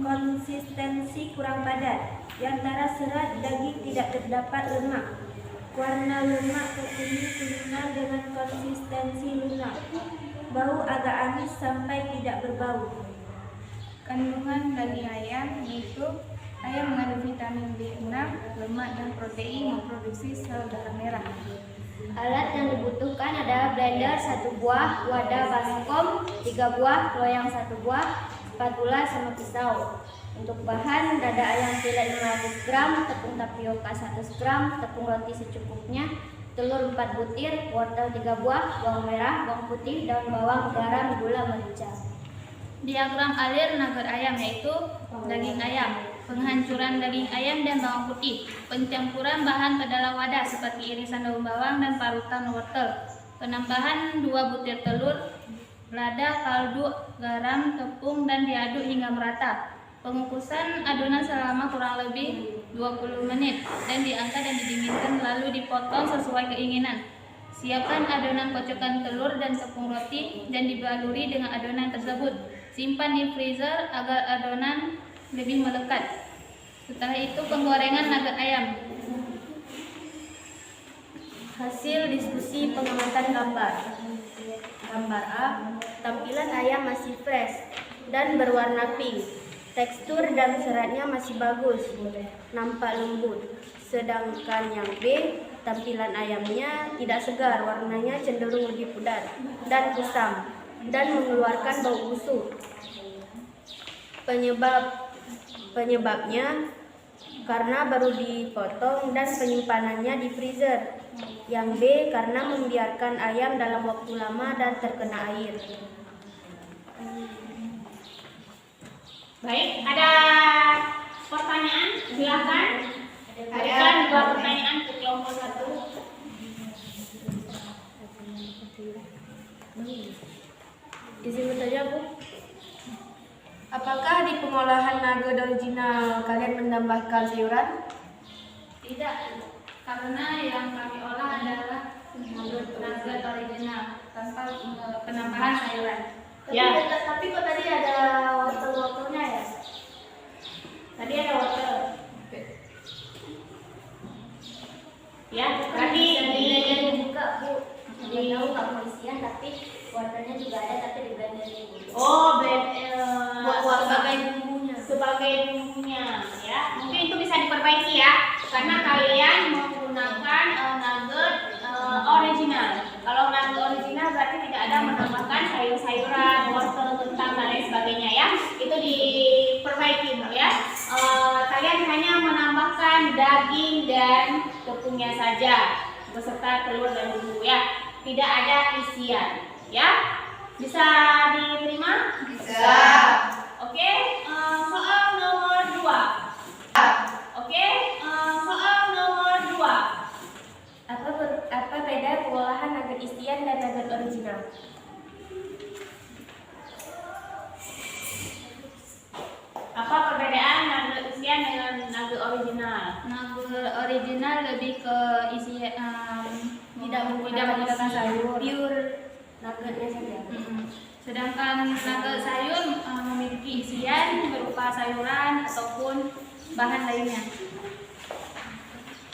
konsistensi kurang padat. Di antara serat daging tidak terdapat lemak. Warna lemak kekuning-kuningan dengan konsistensi lunak. Bau agak amis sampai tidak berbau. Kandungan daging ayam yaitu ayam mengandung vitamin B6, lemak dan protein memproduksi sel darah merah. Alat yang dibutuhkan adalah blender 1 buah, wadah baskom 3 buah, loyang 1 buah, spatula sama pisau. Untuk bahan, dada ayam filet 500 gram, tepung tapioka 100 gram, tepung roti secukupnya, telur 4 butir, wortel 3 buah, bawang merah, bawang putih, daun bawang, garam, gula, merica. Diagram alir nagar ayam yaitu daging ayam, penghancuran daging ayam dan bawang putih, pencampuran bahan ke dalam wadah seperti irisan daun bawang dan parutan wortel, penambahan 2 butir telur, lada, kaldu, garam, tepung dan diaduk hingga merata. Pengukusan adonan selama kurang lebih 20 menit dan diangkat dan didinginkan lalu dipotong sesuai keinginan. Siapkan adonan kocokan telur dan tepung roti dan dibaluri dengan adonan tersebut. Simpan di freezer agar adonan lebih melekat. Setelah itu penggorengan nugget ayam. Hasil diskusi pengamatan gambar. Gambar A, tampilan ayam masih fresh dan berwarna pink. Tekstur dan seratnya masih bagus, nampak lembut. Sedangkan yang B, tampilan ayamnya tidak segar, warnanya cenderung lebih pudar dan kusam dan mengeluarkan bau busuk. Penyebabnya karena baru dipotong dan penyimpanannya di freezer. Yang B karena membiarkan ayam dalam waktu lama dan terkena air. Baik, ada pertanyaan? Silakan. Berikan 2 pertanyaan ke kelompok 1. Disebut saja, Bu. Apakah di pengolahan nugget original kalian menambahkan sayuran? Tidak, karena yang kami olah adalah nugget original tanpa penambahan sayuran. Ya. Tapi kok tadi ada wortel-wortelnya ya? Tadi ada wortel. Ya, tadi Buka, Bu. Dia tahu nggak polisian tapi wortelnya juga ada tapi di blenderin. sebagai bumbunya ya. Mungkin itu bisa diperbaiki ya, karena kalian menggunakan nugget original. Kalau nugget original berarti tidak ada menambahkan sayur-sayuran, wortel, kentang dan lain sebagainya ya. Itu diperbaiki ya. Kalian hanya menambahkan daging dan tepungnya saja beserta telur dan bumbu ya. Tidak ada isian ya. Bisa diterima? Bisa. Oke, soal nomor 2. Oke, soal nomor 2. Apa beda pengolahan nugget isian dan nugget original? Apa perbedaan nugget isian dengan nugget original? Nugget original lebih ke isi tidak menggunakan sayur. Pure nuggetnya saja. Sedangkan nugget sayur memiliki isian berupa sayuran ataupun bahan lainnya.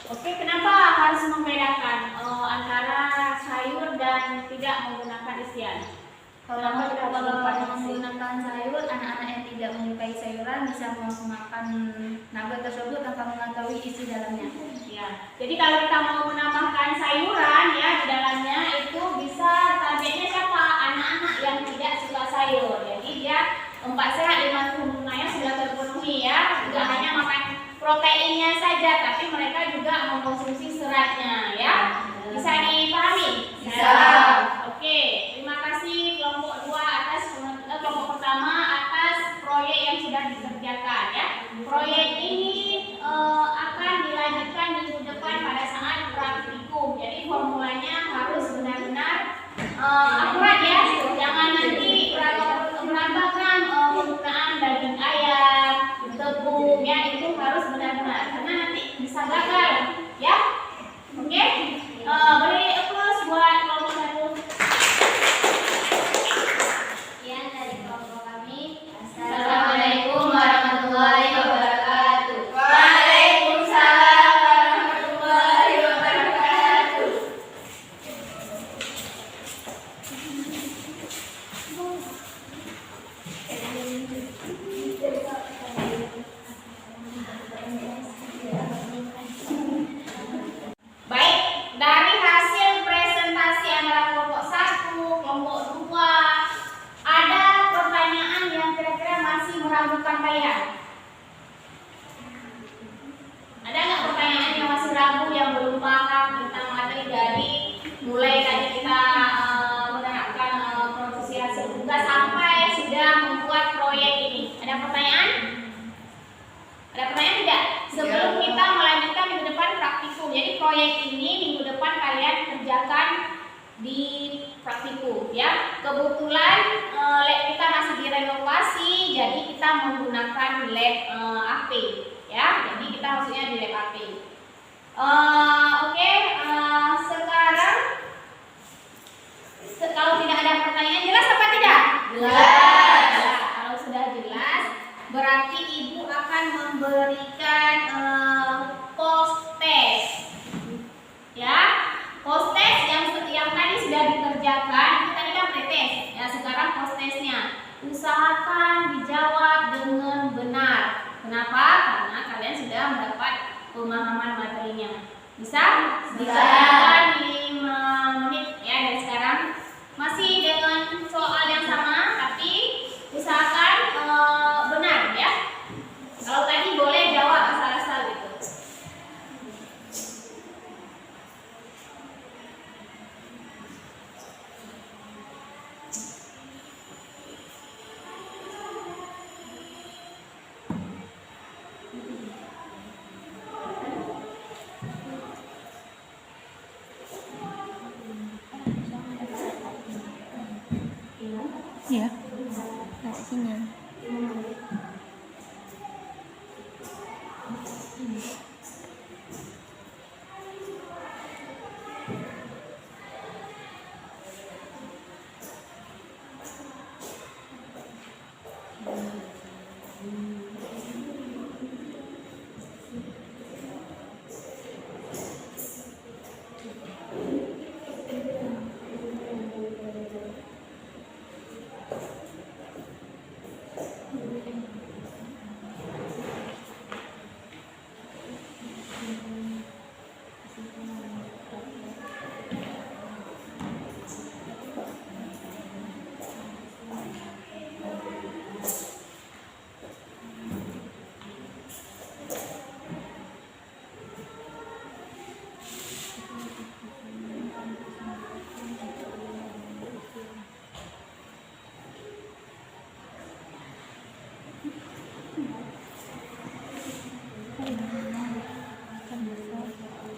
Oke, kenapa harus membedakan antara sayur dan tidak menggunakan isian? Kalau menggunakan sayur, anak-anak yang tidak menyukai sayuran bisa memakan nugget tersebut tanpa mengetahui isi dalamnya. Ya, jadi kalau kita mau menambahkan sayuran ya di dalamnya itu bisa targetnya siapa? Anak-anak yang tidak suka sayur. Jadi dia 4 sehat 5 sempurna sudah terpenuhi ya. Tidak hanya makan proteinnya saja, tapi mereka juga mengkonsumsi seratnya ya. Bisa dipahami? Bisa. Oke, terima kasih kelompok 2 atas kelompok pertama atas proyek yang sudah dikerjakan ya. Proyek ini akan dilanjutkan minggu depan pada saat praktikum. Jadi formulanya harus benar-benar akurat ya. Jangan nanti berantakan penggunaan daging ayam, tepung ya, itu harus benar-benar karena nanti bisa gagal ya. Oke? Beri applause buat kelompok 1. Sekian dari kelompok kami. Assalamualaikum warahmatullahi wabarakatuh. Waalaikumsalam warahmatullahi wabarakatuh. Baik, dari hasil presentasi antara kelompok 1, kelompok 2, ada pertanyaan yang kira-kira masih meragukan kalian? Ada nggak pertanyaan yang masih ragu, yang belum paham tentang materi dari mulai tadi kita menerapkan produksi hasil tugas sampai sudah membuat praktikum ya. Kebetulan lab kita masih direnovasi, jadi kita menggunakan lab AP ya. Jadi kita maksudnya di lab AP. Oke, sekarang kalau tidak ada pertanyaan, jelas apa tidak? Jelas. Ya, kalau sudah jelas, berarti ibu akan memberikan post test. Ya, post test yang tadi sudah dikerjakan, itu tadi kan pretest. Ya, sekarang post testnya. Usahakan dijawab dengan benar. Kenapa? Karena kalian sudah mendapat pemahaman materinya. Bisa? Dikerjakan 5 menit ya dari sekarang. Masih dengan soal yang sama, tapi usahakan benar ya. Kalau tadi boleh jawab asal-asal gitu. Iya. Nah, sini.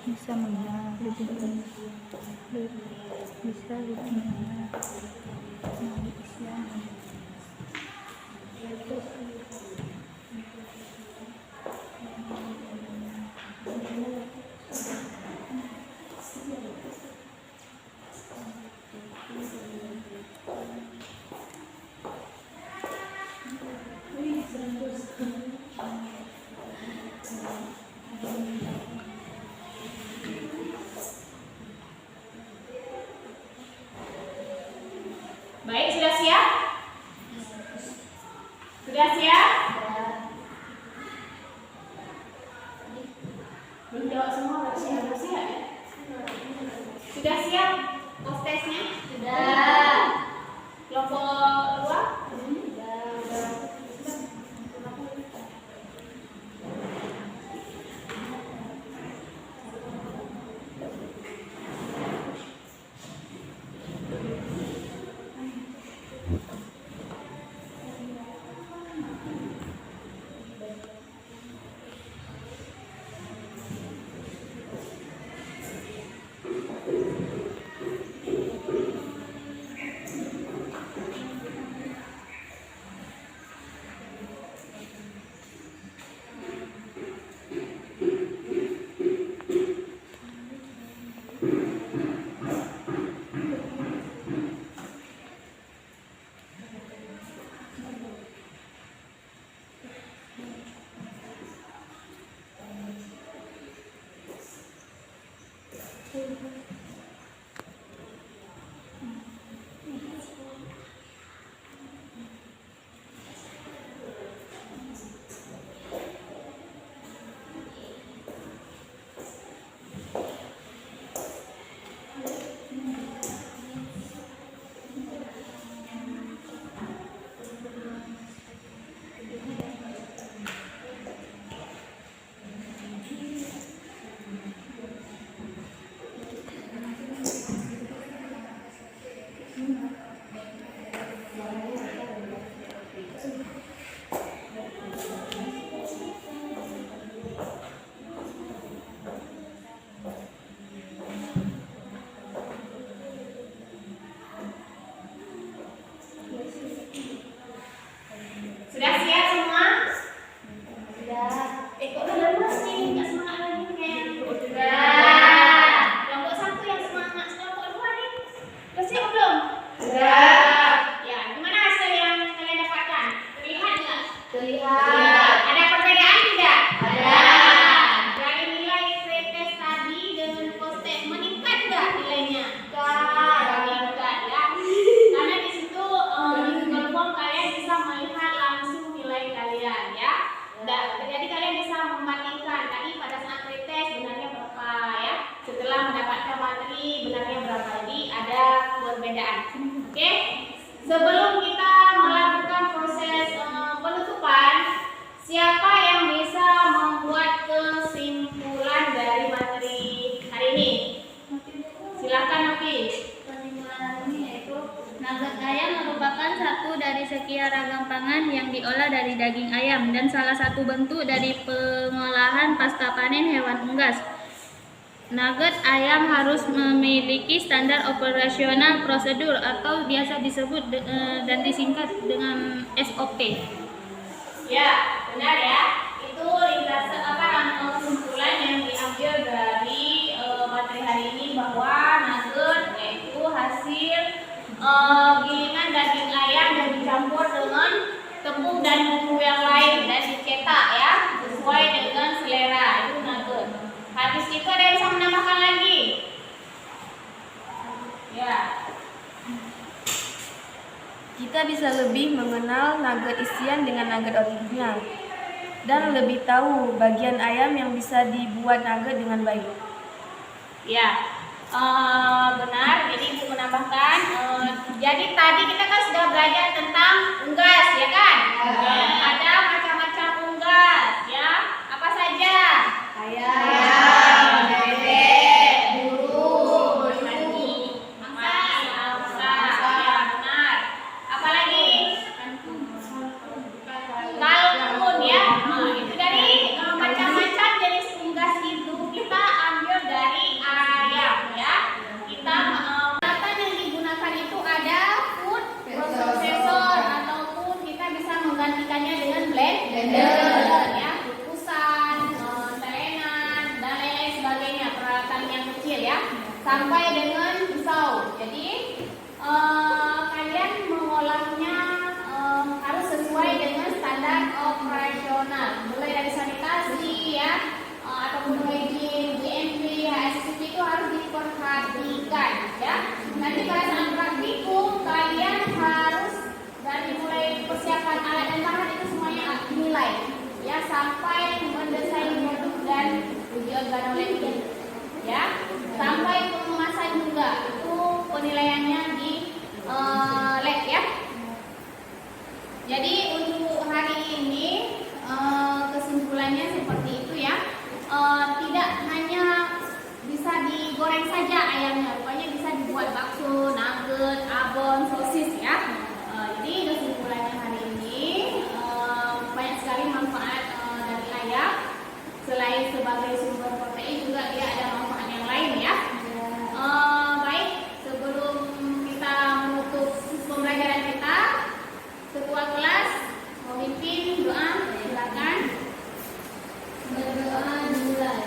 Bisa menang, bisa Baik, sudah siap? Sudah siap? Belum jawab semua, berarti harus siap ya? Sudah siap post testnya? Sudah. Kelompok 2? Terlihat. Ada perbedaan tidak? Ada. Dari nilai pretest tadi dengan post-it meningkat nggak nilainya? Meningkat ya. Karena di situ di Google Form kalian bisa melihat langsung nilai kalian ya. Jadi kalian bisa membandingkan tadi pada saat pretest benarnya berapa ya. Setelah mendapatkan materi benarnya berapa. Jadi ada perbedaan. Oke. Sebelum kita melakukan proses penutupan, siapa yang bisa membuat kesimpulan dari materi hari ini? Silakan Novi. Kesimpulan ini yaitu nugget ayam merupakan satu dari sekian ragam pangan yang diolah dari daging ayam dan salah satu bentuk dari pengolahan pasca panen hewan unggas. Nugget ayam harus memiliki standar operasional prosedur atau biasa disebut dan disingkat dengan SOP. Ya, benar ya. Itu ringkasan kesimpulan yang diambil dari materi hari ini bahwa nugget yaitu hasil gilingan daging ayam yang dicampur dengan tepung dan bumbu yang lain dan dicetak ya sesuai dengan selera. Itu nugget. Habis itu ada yang bisa menambahkan lagi? Ya. Kita bisa lebih mengenal nugget isian dengan nugget original dan lebih tahu bagian ayam yang bisa dibuat nugget dengan baik. Ya, benar. Jadi Ibu menambahkan. Jadi tadi kita kan sudah belajar tentang unggas, ya kan? Ada macam-macam unggas, ya. Apa saja? Ayam, bebek, burung, mangsa, ya benar. Apalagi? Kalkun ya. Itu dari macam-macam jenis unggas itu kita ambil dari ayam ya. Kita peralatan yang digunakan itu ada food processor ataupun kita bisa menggantikannya dengan blender ya, kukusan, telenan dan lain-lain sebagainya, peralatan yang kecil ya, sampai dengan pisau. Jadi kalian mengolahnya harus sesuai dengan standar operasional, mulai dari sanitasi ya, ataupun hygiene, GMP, HACCP itu harus diperhatikan ya. Nanti pada saat praktikum kalian harus dari mulai persiapan alat dan bahan itu semuanya dinilai ya, sampai mendesain produk dan uji organoleptik ya, sampai pengemasan juga itu penilaiannya di lab ya. Jadi untuk hari ini kesimpulannya seperti itu ya. Tidak hanya bisa digoreng saja ayamnya, rupanya bisa dibuat bakso, nugget, abon, sosis ya. Jadi kesimpulannya hari ini banyak sekali manfaat dari ayam. Selain sebagai sumber protein juga dia ada manfaat yang lain ya. Baik, sebelum kita menutup pembelajaran kita, ketua kelas memimpin doa, silakan. Berdoa dimulai.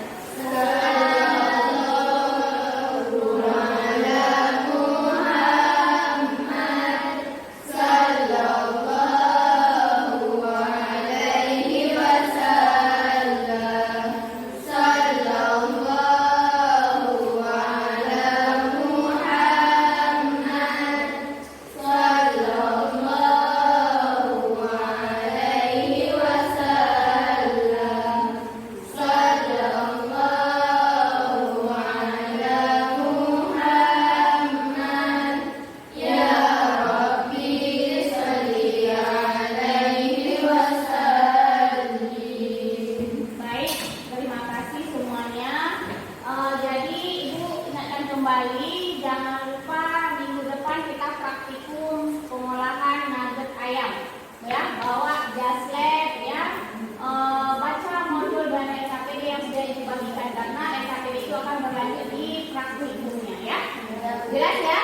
Kembali, jangan lupa minggu depan kita praktikum pengolahan nugget ayam ya, bawa jas lab ya, baca modul dan SKPD yang sudah dibagikan karena SKPD itu akan berlanjut di praktikumnya ya. Jelas ya?